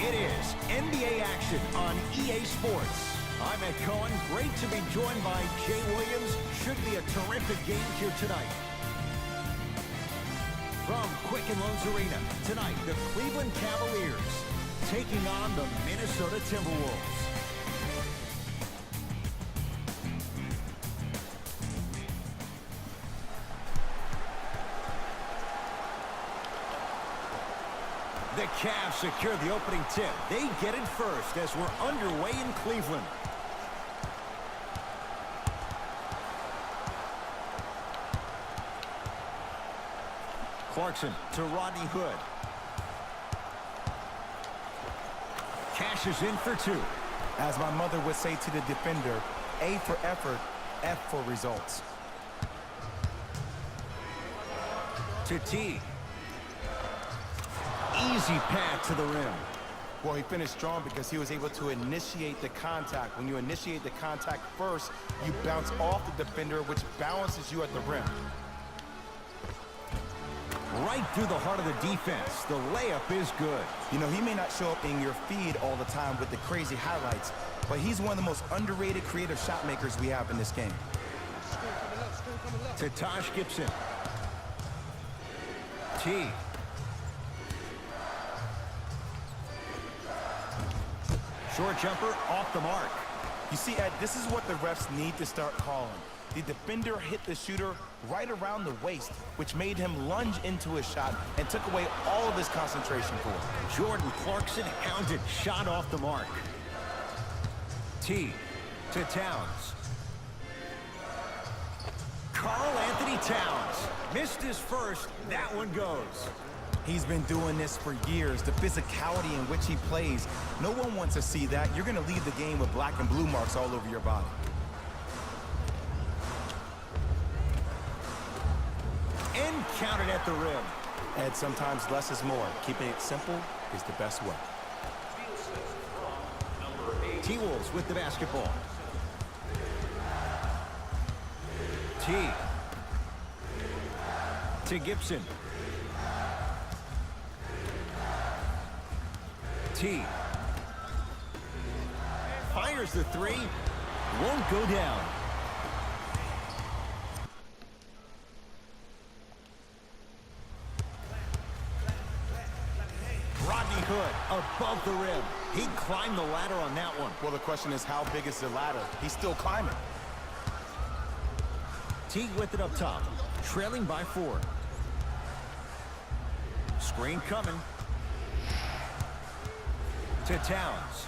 It is NBA action on EA Sports. I'm Ed Cohen. Great to be joined by Jay Williams. Should be a terrific game here tonight. From Quicken Loans Arena, tonight the Cleveland Cavaliers taking on the Minnesota Timberwolves. The Cavs secure the opening tip. They get it first as we're underway in Cleveland. Clarkson to Rodney Hood. Cashes in for two. As my mother would say to the defender, A for effort, F for results. To T. Easy path to the rim. Well, he finished strong because he was able to initiate the contact. When you initiate the contact first, you bounce off the defender, which balances you at the rim. Right through the heart of the defense. The layup is good. You know, he may not show up in your feed all the time with the crazy highlights, but he's one of the most underrated creative shot makers we have in this game. To Taj Gibson. T. Short jumper off the mark. You see, Ed, this is what the refs need to start calling. The defender hit the shooter right around the waist, which made him lunge into his shot and took away all of his concentration for it. Jordan Clarkson hounded, shot off the mark. T to Towns. Karl Anthony Towns missed his first. That one goes. He's been doing this for years. The physicality in which he plays, no one wants to see that. You're going to leave the game with black and blue marks all over your body. And counted at the rim. Ed, sometimes less is more. Keeping it simple is the best way. T-Wolves with the basketball. T. To Gibson. T. Fires the three. Won't go down. Rodney Hood above the rim. He climbed the ladder on that one. Well, the question is, how big is the ladder? He's still climbing. T with it up top. Trailing by 4. Screen coming. To Towns.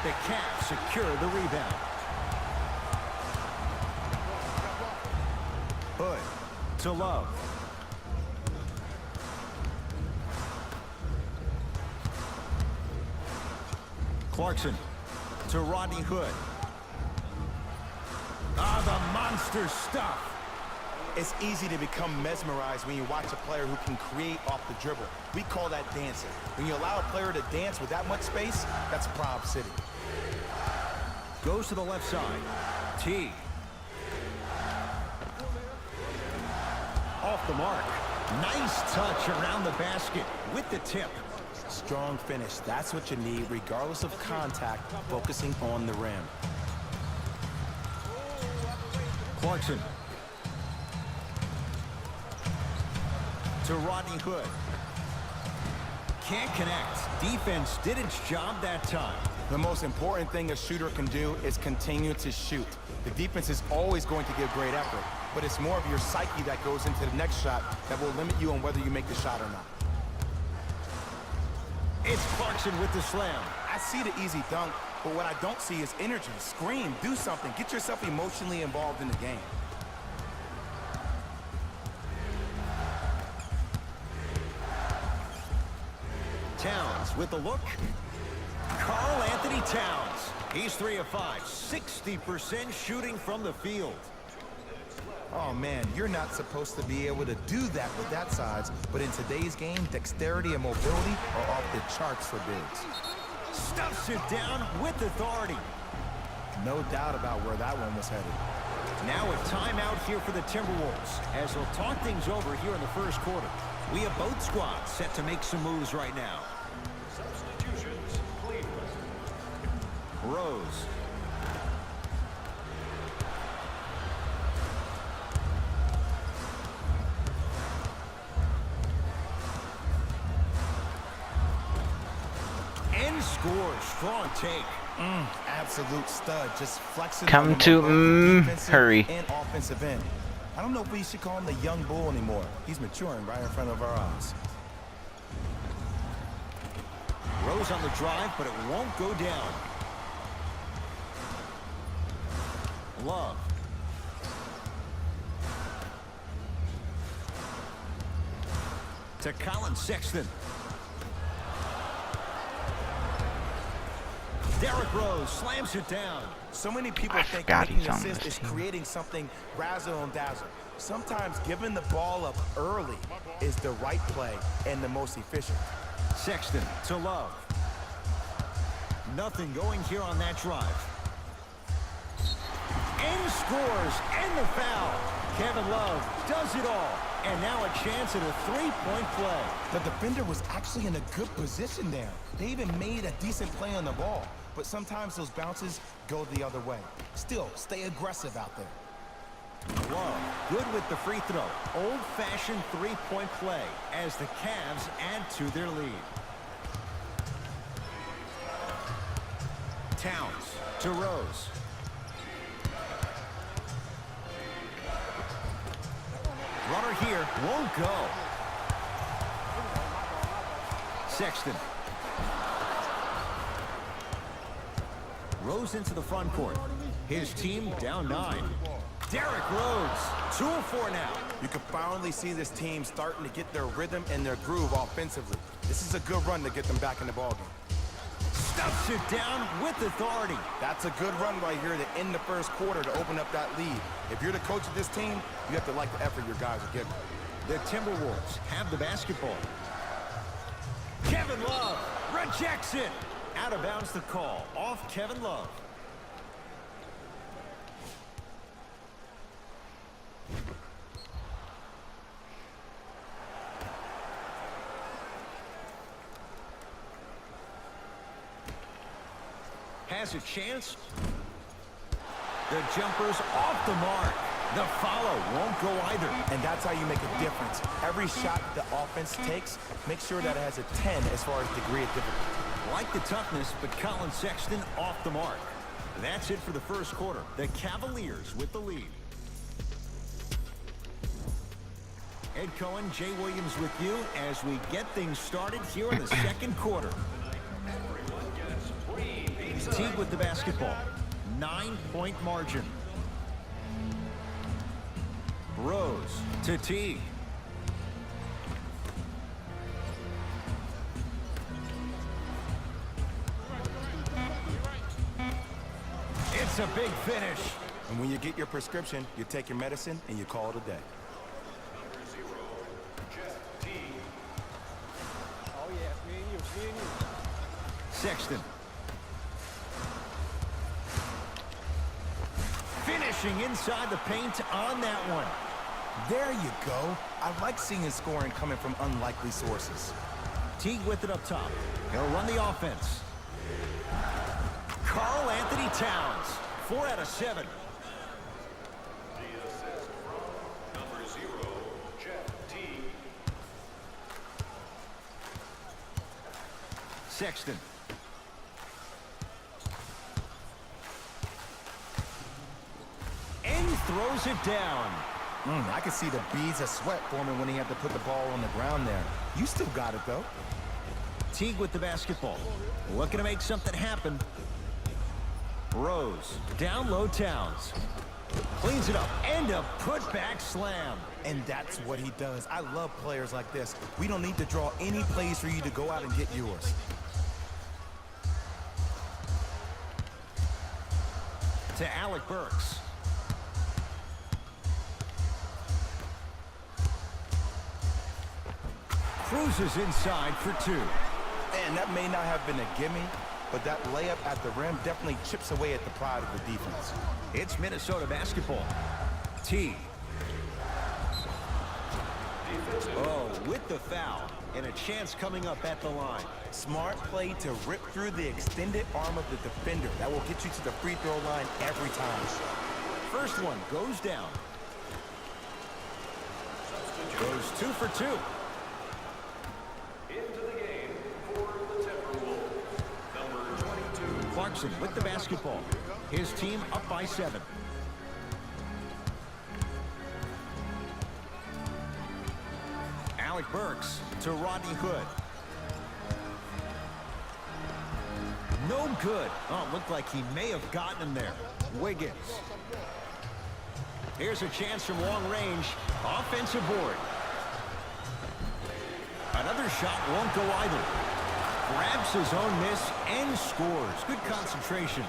The Cavs secure the rebound. Hood to Love. Clarkson to Rodney Hood. Ah, the monster stuff. It's easy to become mesmerized when you watch a player who can create off the dribble. We call that dancing. When you allow a player to dance with that much space, that's Prob City. Goes to the left side. T. Off the mark. Nice touch around the basket with the tip. Strong finish. That's what you need, regardless of contact, focusing on the rim. Clarkson. To Rodney Hood. Can't connect. Defense did its job that time. The most important thing a shooter can do is continue to shoot. The defense is always going to give great effort, but it's more of your psyche that goes into the next shot that will limit you on whether you make the shot or not. It's Clarkson with the slam. I see the easy dunk, but what I don't see is energy. Scream, do something. Get yourself emotionally involved in the game. Towns with the look. Karl Anthony Towns. He's 3 of 5, 60% shooting from the field. Oh man, you're not supposed to be able to do that with that size, but in today's game, dexterity and mobility are off the charts for bigs. Stuffs it down with authority. No doubt about where that one was headed. Now a timeout here for the Timberwolves as they'll talk things over here in the first quarter. We have both squads set to make some moves right now. Substitutions, Cleveland. Rose. And scores. Strong take. Absolute stud, just flexing. Come on to, both defensive hurry. and offensive end. I don't know if we should call him the young bull anymore. He's maturing right in front of our eyes. Rose on the drive, but it won't go down. Love. To Colin Sexton. Derrick Rose slams it down. So many people I think forgot making he's on assists this is team. creating something razzle and dazzle. Sometimes giving the ball up early is the right play and the most efficient. Sexton to Love. Nothing going here on that drive. And scores, and the foul. Kevin Love does it all. And now a chance at a three-point play. The defender was actually in a good position there. They even made a decent play on the ball. But sometimes those bounces go the other way. Still, stay aggressive out there. Love, good with the free throw. Old-fashioned three-point play as the Cavs add to their lead. Towns to Rose. Runner here won't go. Sexton. Rose into the front court. His team down 9. Derrick Rose, 2 of 4 now. You can finally see this team starting to get their rhythm and their groove offensively. This is a good run to get them back in the ballgame. Stuffs it down with authority. That's a good run right here to end the first quarter to open up that lead. If you're the coach of this team, you have to like the effort your guys are giving. The Timberwolves have the basketball. Kevin Love rejects it. Out of bounds the call. Off Kevin Love. Has a chance. The jumper's off the mark. The follow won't go either. And that's how you make a difference. Every shot the offense takes, make sure that it has a 10 as far as degree of difficulty. Like the toughness, but Colin Sexton off the mark. That's it for the first quarter. The Cavaliers with the lead. Ed Cohen, Jay Williams with you as we get things started here in the second quarter. Teague with the basketball. 9-point margin. Rose to Teague. It's a big finish. And when you get your prescription, you take your medicine and you call it a day. Sexton. Finishing inside the paint on that one. There you go. I like seeing his scoring coming from unlikely sources. Teague with it up top. He'll run the offense. Karl Anthony Towns. 4 out of 7. Sexton. And throws it down. I could see the beads of sweat forming when he had to put the ball on the ground there. You still got it, though. Teague with the basketball. Looking to make something happen. Rose. Down low Towns. Cleans it up. And a putback slam. And that's what he does. I love players like this. We don't need to draw any plays for you to go out and get yours. To Alec Burks. Cruises inside for 2. And that may not have been a gimme, but that layup at the rim definitely chips away at the pride of the defense. It's Minnesota basketball. Teague. Oh, with the foul. And a chance coming up at the line. Smart play to rip through the extended arm of the defender. That will get you to the free throw line every time. First one goes down. Goes 2 for 2. Into the game for the Timberwolves. Number 22. Clarkson with the basketball. His team up by 7. Alec Burks to Rodney Hood. No good. Oh, it looked like he may have gotten him there. Wiggins. Here's a chance from long range. Offensive board. Another shot won't go either. Grabs his own miss and scores. Good concentration.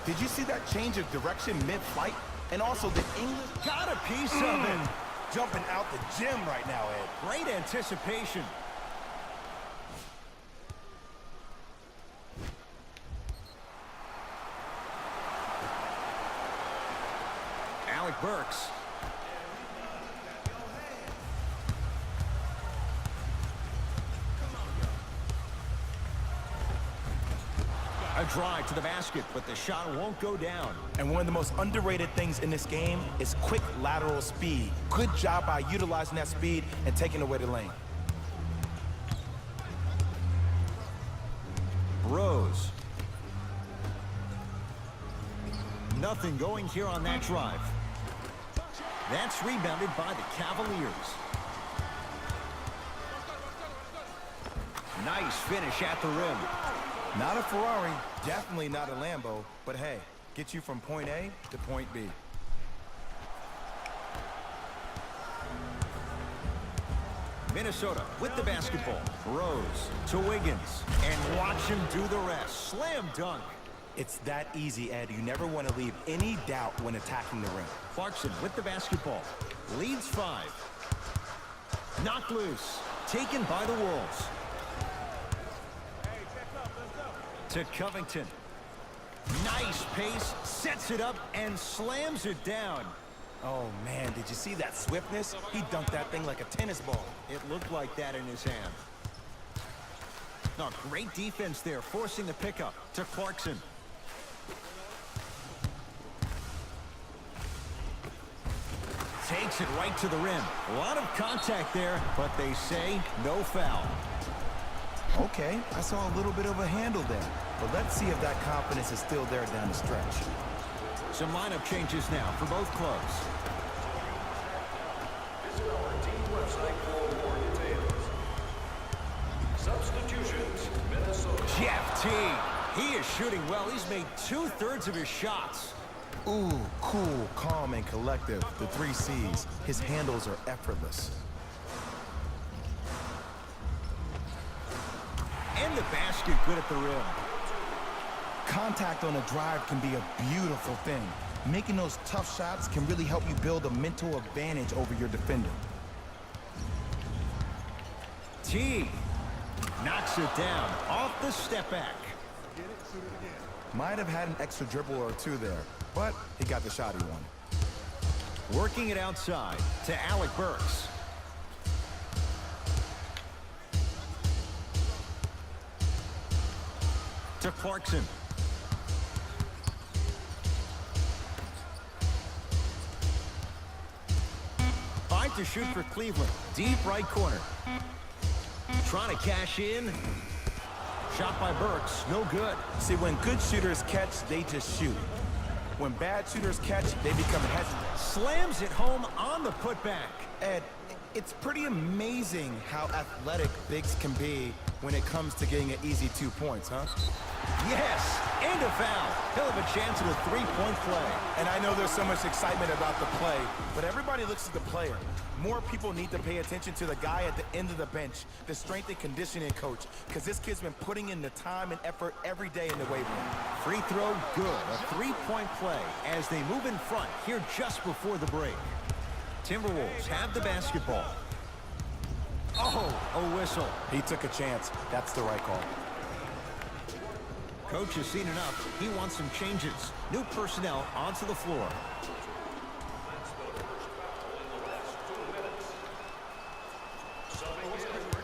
Did you see that change of direction mid-flight? And also the English Got a piece of him. jumping out the gym right now, Ed. Great anticipation. Alec Burks. A drive to the basket, but the shot won't go down. And one of the most underrated things in this game is quick lateral speed. Good job by utilizing that speed and taking away the lane. Rose. Nothing going here on that drive. That's rebounded by the Cavaliers. Nice finish at the rim. Not a Ferrari, definitely not a Lambo, but hey, get you from point A to point B. Minnesota with the basketball. Rose to Wiggins. And watch him do the rest. Slam dunk. It's that easy, Ed. You never want to leave any doubt when attacking the rim. Clarkson with the basketball. Leads 5. Knocked loose. Taken by the Wolves. To Covington. Nice pace. Sets it up and slams it down. Oh, man, did you see that swiftness? He dunked that thing like a tennis ball. It looked like that in his hand. No, great defense there, forcing the pickup to Clarkson. Takes it right to the rim. A lot of contact there, but they say no foul. Okay, I saw a little bit of a handle there, but let's see if that confidence is still there down the stretch. Some lineup changes now for both clubs. Visit our team website for more details. Substitutions, Minnesota. Jeff T. He is shooting well. He's made 2/3 of his shots. Ooh, cool, calm, and collective. The 3 C's. His handles are effortless. And the basket good at the rim. Contact on a drive can be a beautiful thing. Making those tough shots can really help you build a mental advantage over your defender. T knocks it down off the step back. Might have had an extra dribble or 2 there, but he got the shot he wanted. Working it outside to Alec Burks. To Clarkson. Five to shoot for Cleveland. Deep right corner. Trying to cash in. Shot by Burks. No good. See, when good shooters catch, they just shoot. When bad shooters catch, they become hesitant. Slams it home on the putback. Ed, it's pretty amazing how athletic bigs can be when it comes to getting an easy 2 points, huh? Yes, and a foul. He'll have a chance at a 3-point play. And I know there's so much excitement about the play, but everybody looks at the player. More people need to pay attention to the guy at the end of the bench, the strength and conditioning coach, because this kid's been putting in the time and effort every day in the weight room. Free throw good. A 3-point play as they move in front here just before the break. Timberwolves have the basketball. Oh, a whistle. He took a chance. That's the right call. Coach has seen enough. He wants some changes. New personnel onto the floor.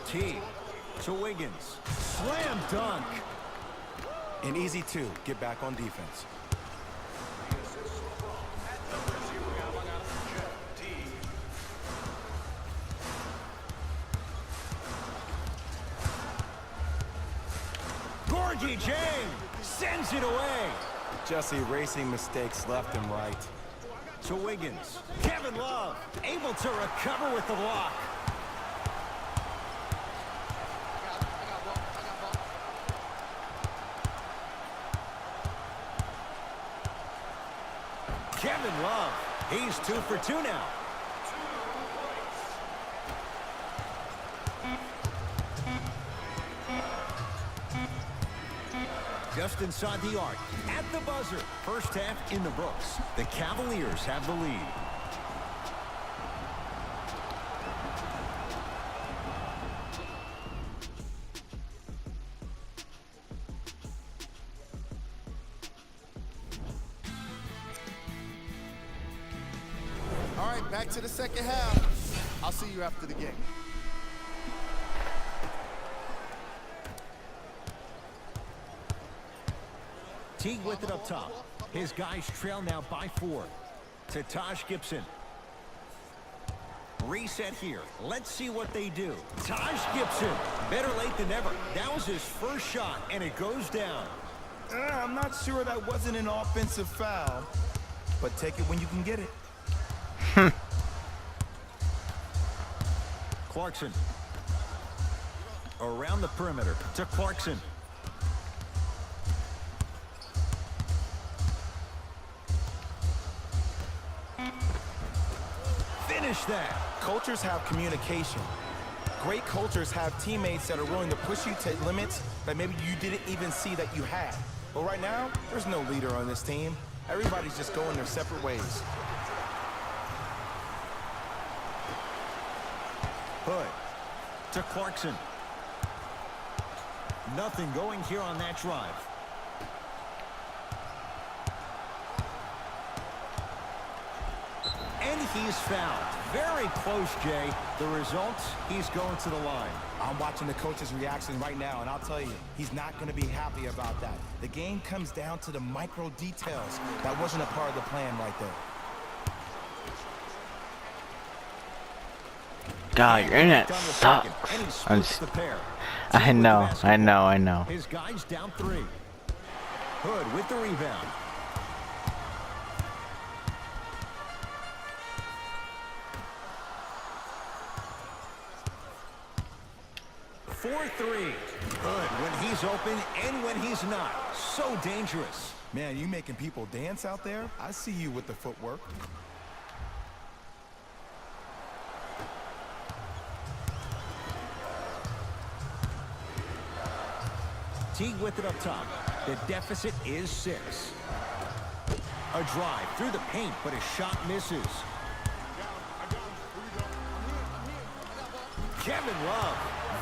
T to Wiggins. Slam dunk. An easy two. Get back on defense. Gorgie James sends it away. Just erasing mistakes left and right. To Wiggins. Kevin Love able to recover with the block. Kevin Love. He's 2 for 2 now. Just inside the arc, at the buzzer. First half in the books. The Cavaliers have the lead. All right, back to the second half. I'll see you after the game. Teague with it up top. His guys trail now by 4. To Taj Gibson. Reset here. Let's see what they do. Taj Gibson. Better late than never. That was his first shot, and it goes down. I'm not sure that wasn't an offensive foul, but take it when you can get it. Clarkson. Around the perimeter to Clarkson. Finish that. Cultures have communication. Great cultures have teammates that are willing to push you to limits that maybe you didn't even see that you had. But right now, there's no leader on this team. Everybody's just going their separate ways. Hood to Clarkson. Nothing going here on that drive. And he's fouled. Very close, Jay. The result, he's going to the line. I'm watching the coach's reaction right now, and I'll tell you, he's not going to be happy about that. The game comes down to the micro details. That wasn't a part of the plan right there. God, your internet sucks. I know. His guys down 3. Hood with the rebound. .43. Hood when he's open and when he's not. So dangerous. Man, you making people dance out there? I see you with the footwork. Teague with it up top. The deficit is 6. A drive through the paint, but his shot misses. Kevin Love,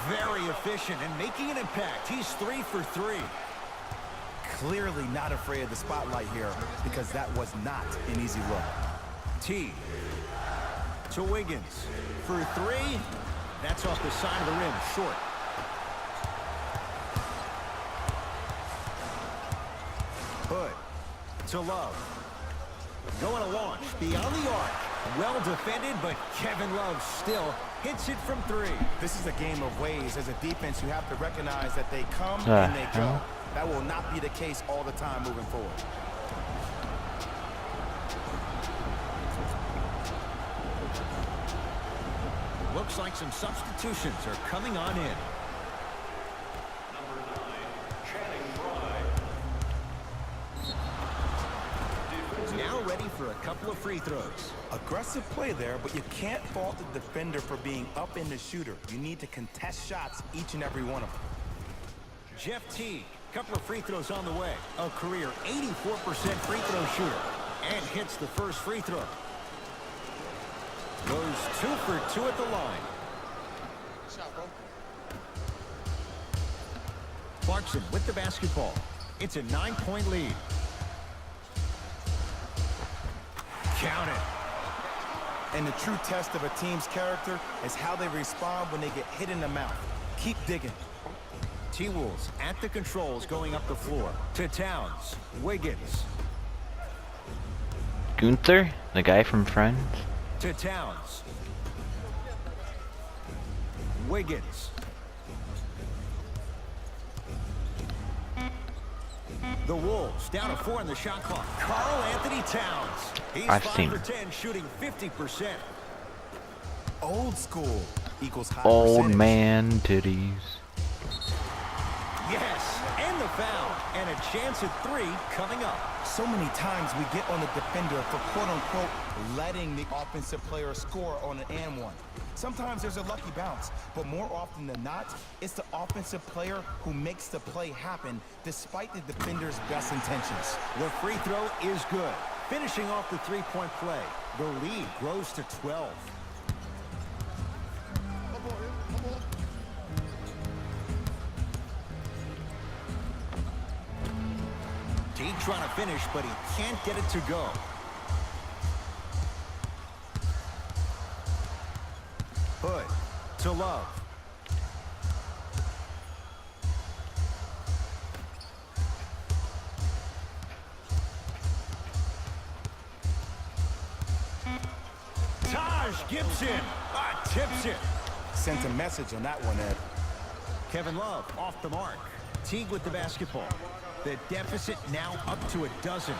very efficient and making an impact. He's 3 for 3. Clearly not afraid of the spotlight here because that was not an easy look. Teague to Wiggins for 3. That's off the side of the rim, short. Hood to Love. Going to launch beyond the arc. Well defended, but Kevin Love still hits it from 3. This is a game of ways. As a defense, you have to recognize that they come and they go. That will not be the case all the time moving forward. Looks like some substitutions are coming on in. Now ready for a couple of free throws. Aggressive play there, but you can't fault the defender for being up in the shooter. You need to contest shots, each and every one of them. Jeff Teague, couple of free throws on the way. A career 84% free throw shooter. And hits the first free throw. Goes 2 for 2 at the line. Clarkson with the basketball. It's a 9-point lead. Count it. And the true test of a team's character is how they respond when they get hit in the mouth. Keep digging. T-Wolves at the controls going up the floor. To Towns. Wiggins. Gunther, the guy from Friends. To Towns. Wiggins. The Wolves down to 4 in the shot clock. Karl Anthony Towns. He's I've 5 seen for him. 10, shooting 50%. Old school equals high Old percentage. man titties. Yes, and the foul. And a chance at 3 coming up. So many times we get on the defender for quote-unquote letting the offensive player score on an and one. Sometimes there's a lucky bounce, but more often than not, it's the offensive player who makes the play happen despite the defender's best intentions. The free throw is good. Finishing off the three-point play. The lead grows to 12. T trying to finish, but he can't get it to go. Hood to Love. Taj Gibson tips it. Sent a message on that one, Ed. Kevin Love off the mark. Teague with the basketball. The deficit now up to a dozen.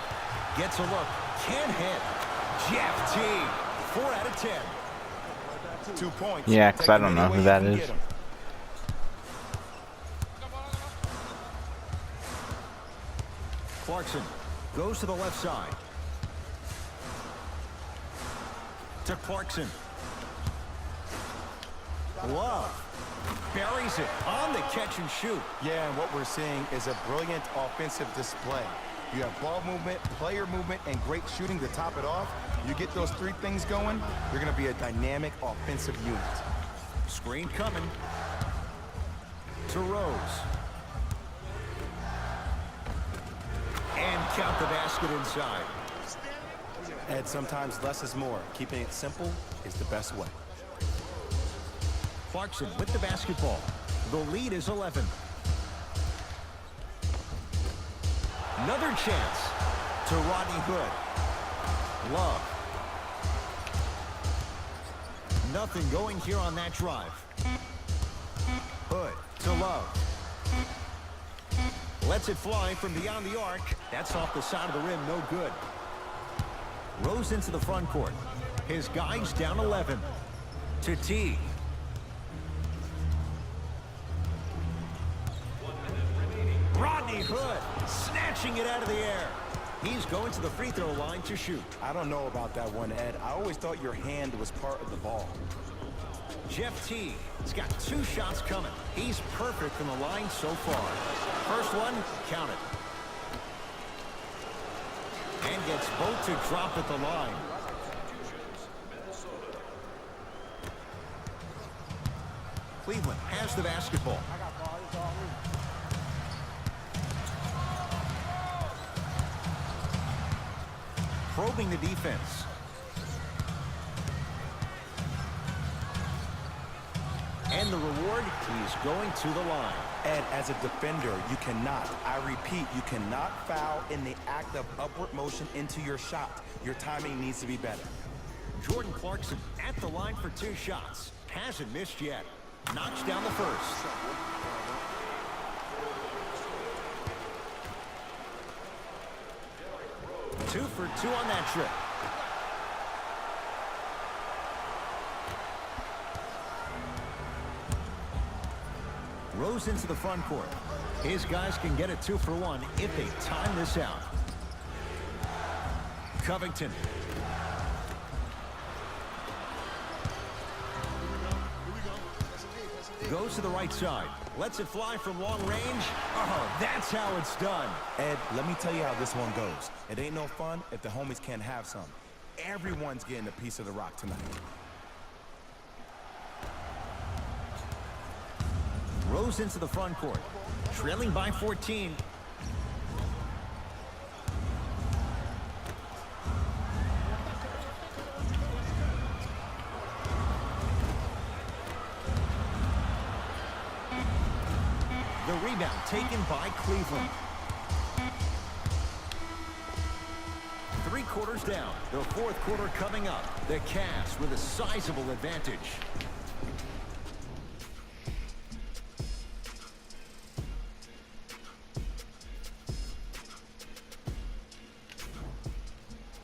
Gets a look. Can't hit. Jeff Teague. 4 out of 10. 2 points. Yeah, 'cause I don't know who that is. Clarkson goes to the left side. To Clarkson. Love buries it on the catch and shoot. Yeah, and what we're seeing is a brilliant offensive display. You have ball movement, player movement, and great shooting to top it off. You get those 3 things going, you're going to be a dynamic offensive unit. Screen coming. To Rose. And count the basket inside. Ed, sometimes less is more. Keeping it simple is the best way. Clarkson with the basketball. The lead is 11. Another chance to Rodney Hood. Love. Nothing going here on that drive. Hood to Love. Lets it fly from beyond the arc. That's off the side of the rim, no good. Rose into the front court. His guys down 11. To T. Rodney Hood snatching it out of the air. He's going to the free throw line to shoot. I don't know about that one, Ed. I always thought your hand was part of the ball. Jeff T. has got 2 shots coming. He's perfect from the line so far. First one, count it. And gets both to drop at the line. Cleveland has the basketball. Probing the defense. And the reward, he's going to the line. Ed, as a defender, you cannot, I repeat, you cannot foul in the act of upward motion into your shot. Your timing needs to be better. Jordan Clarkson at the line for 2 shots. Hasn't missed yet. Knocks down the first. Two for 2 on that trip. Rose into the front court. His guys can get a 2 for 1 if they time this out. Covington. Goes to the right side. Lets it fly from long range. Oh, that's how it's done. Ed, let me tell you how this one goes. It ain't no fun if the homies can't have some. Everyone's getting a piece of the rock tonight. Rose into the front court. Trailing by 14. The rebound taken by Cleveland. 3 quarters down. The fourth quarter coming up. The Cavs with a sizable advantage.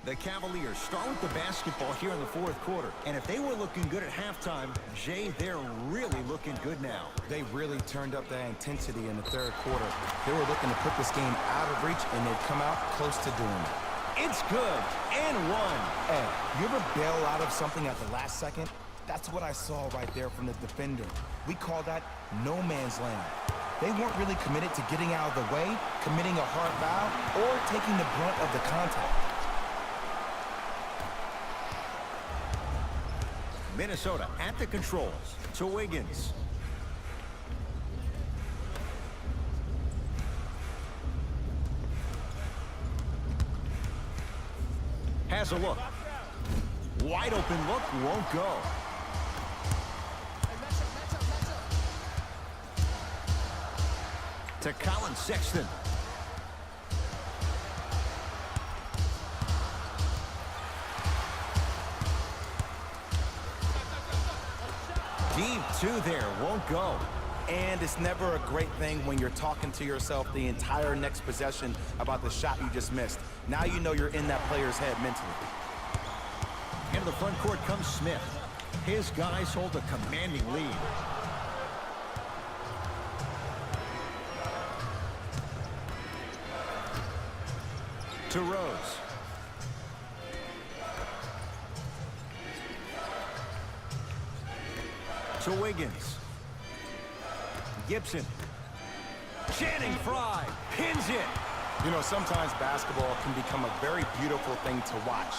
The Cavaliers start with the basketball here in the fourth quarter. And if they were looking good at halftime, Jay, they're really looking good now. They really turned up that intensity in the third quarter. They were looking to put this game out of reach, and they've come out close to doing it. It's good. And one. Hey, you ever bail out of something at the last second? That's what I saw right there from the defender. We call that no man's land. They weren't really committed to getting out of the way, committing a hard foul, or taking the brunt of the contact. Minnesota at the controls to Wiggins. Has a look. Wide open look, won't go. To Colin Sexton. Deep two there, won't go. And it's never a great thing when you're talking to yourself the entire next possession about the shot you just missed. Now you know you're in that player's head mentally. Into the front court comes Smith. His guys hold a commanding lead. To Rose. To Wiggins. Gibson. Channing Frye pins it. You know, sometimes basketball can become a very beautiful thing to watch.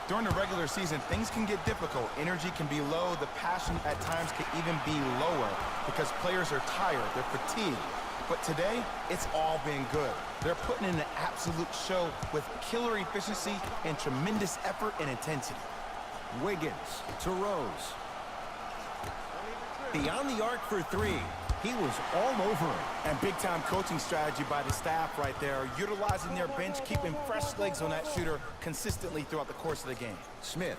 During the regular season, things can get difficult. Energy can be low. The passion at times can even be lower because players are tired. They're fatigued. But today, it's all been good. They're putting in an absolute show with killer efficiency and tremendous effort and intensity. Wiggins to Rose. Beyond the arc for 3. He was all over it. And big-time coaching strategy by the staff right there, utilizing their bench, keeping fresh legs on that shooter consistently throughout the course of the game. Smith.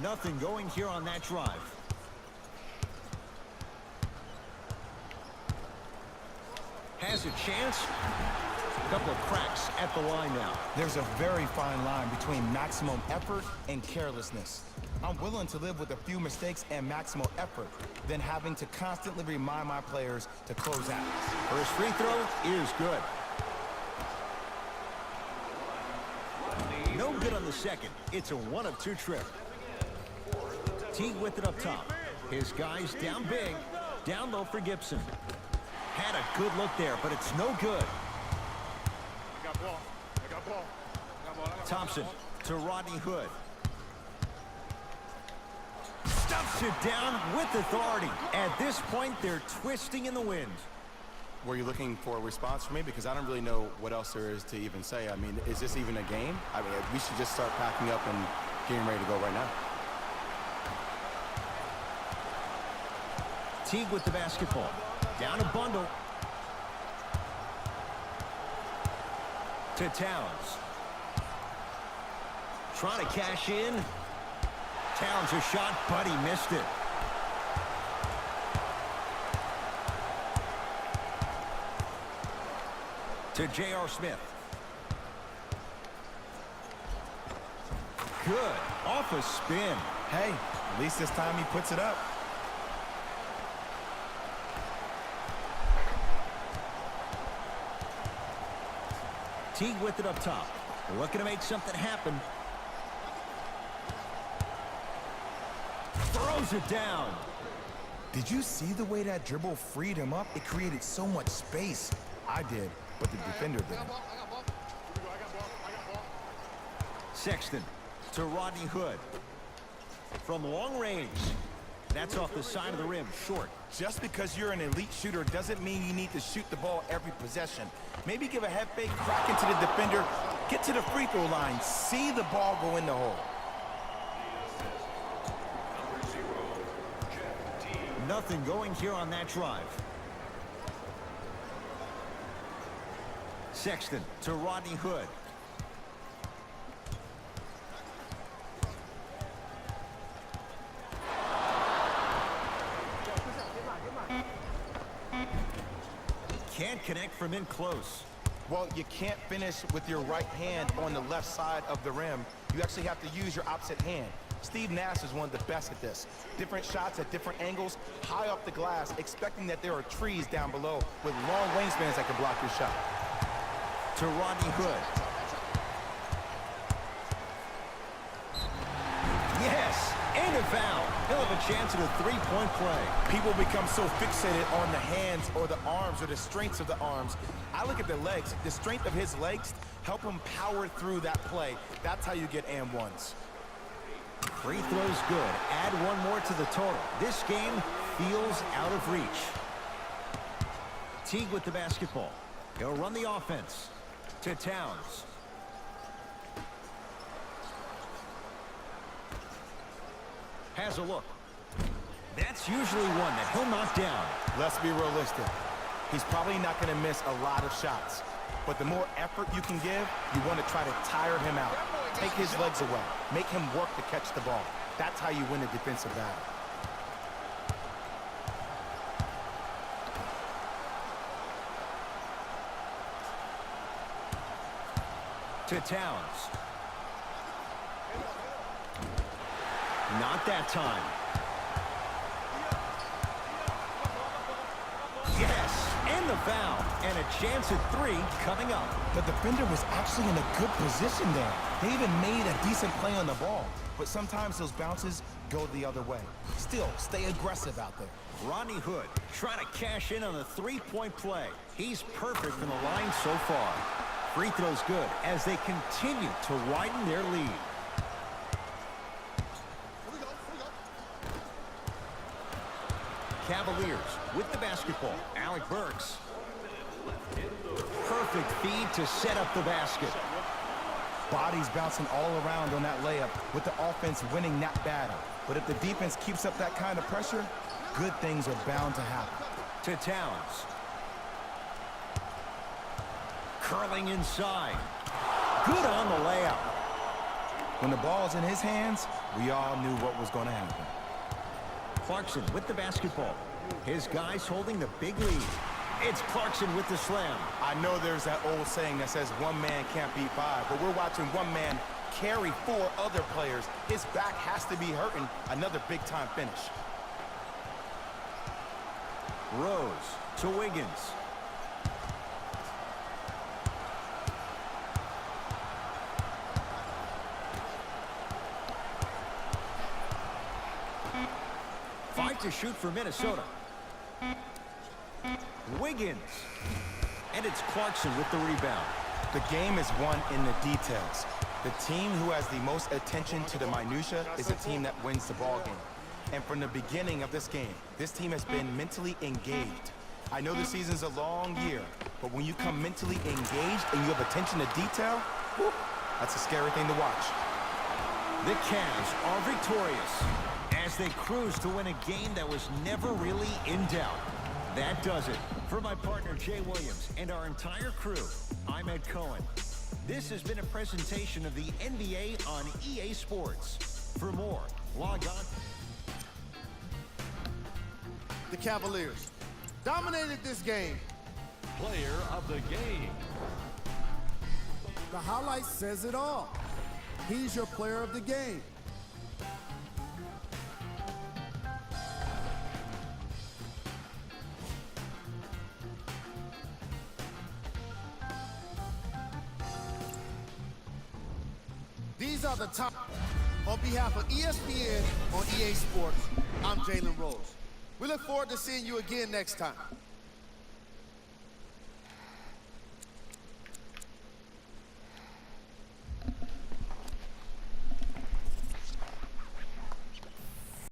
Nothing going here on that drive. Has a chance. A couple of cracks at the line now. There's a very fine line between maximum effort and carelessness. I'm willing to live with a few mistakes and maximum effort than having to constantly remind my players to close out. First free throw is good. No good on the second. It's a 1 of 2 trip. Teague with it up top. His guys down big. Down low for Gibson. Had a good look there, but it's no good. Thompson to Rodney Hood. Stuffs it down with authority. At this point, they're twisting in the wind. Were you looking for a response from me? Because I don't really know what else there is to even say. I mean, is this even a game? I mean, we should just start packing up and getting ready to go right now. Teague with the basketball. Down a bundle. To Towns. Trying to cash in. Towns a shot, but he missed it. To J.R. Smith. Good. Off a spin. Hey, at least this time he puts it up. Teague with it up top. Looking to make something happen. Throws it down. Did you see the way that dribble freed him up? It created so much space. I did, but the defender didn't. Sexton to Rodney Hood. From long range. That's off the side of the rim, short. Just because you're an elite shooter doesn't mean you need to shoot the ball every possession. Maybe give a head fake, crack into the defender, get to the free throw line, see the ball go in the hole. Nothing going here on that drive. Sexton to Rodney Hood. Can't connect from in close. Well, you can't finish with your right hand on the left side of the rim. You actually have to use your opposite hand. Steve Nash is one of the best at this. Different shots at different angles, high off the glass, expecting that there are trees down below with long wingspans that can block your shot. To Rodney Hood. Yes, and a foul. He'll have a chance at a three-point play. People become so fixated on the hands or the arms or the strengths of the arms. I look at the legs. The strength of his legs help him power through that play. That's how you get and ones. Free throws good. Add one more to the total. This game feels out of reach. Teague with the basketball. He'll run the offense. To Towns. Has a look. That's usually one that he'll knock down. Let's be realistic. He's probably not going to miss a lot of shots. But the more effort you can give, you want to try to tire him out. Take his legs away. Make him work to catch the ball. That's how you win a defensive battle. To Towns. Not that time. Yes, and the foul. And a chance at three coming up. The defender was actually in a good position there. They even made a decent play on the ball. But sometimes those bounces go the other way. Still, stay aggressive out there. Rodney Hood trying to cash in on a three-point play. He's perfect from the line so far. Free throws good as they continue to widen their lead. Cavaliers with the basketball. Alec Burks. Perfect feed to set up the basket. Bodies bouncing all around on that layup with the offense winning that battle. But if the defense keeps up that kind of pressure, good things are bound to happen. To Towns. Curling inside. Good on the layup. When the ball's in his hands, we all knew what was going to happen. Clarkson with the basketball. His guys holding the big lead. It's Clarkson with the slam. I know there's that old saying that says one man can't beat five, but we're watching one man carry four other players. His back has to be hurting. Another big-time finish. Rose to Wiggins. Five to shoot for Minnesota. Wiggins. And it's Clarkson with the rebound. The game is won in the details. The team who has the most attention to the minutia is a team that wins the ball game. And from the beginning of this game, this team has been mentally engaged. I know the season's a long year, but when you come mentally engaged and you have attention to detail, whew, that's a scary thing to watch. The Cavs are victorious as they cruise to win a game that was never really in doubt. That does it. For my partner, Jay Williams, and our entire crew, I'm Ed Cohen. This has been a presentation of the NBA on EA Sports. For more, log on. The Cavaliers dominated this game. Player of the game. The highlight says it all. He's your player of the game. These are the top. On behalf of ESPN on EA Sports, I'm Jalen Rose. We look forward to seeing you again next time.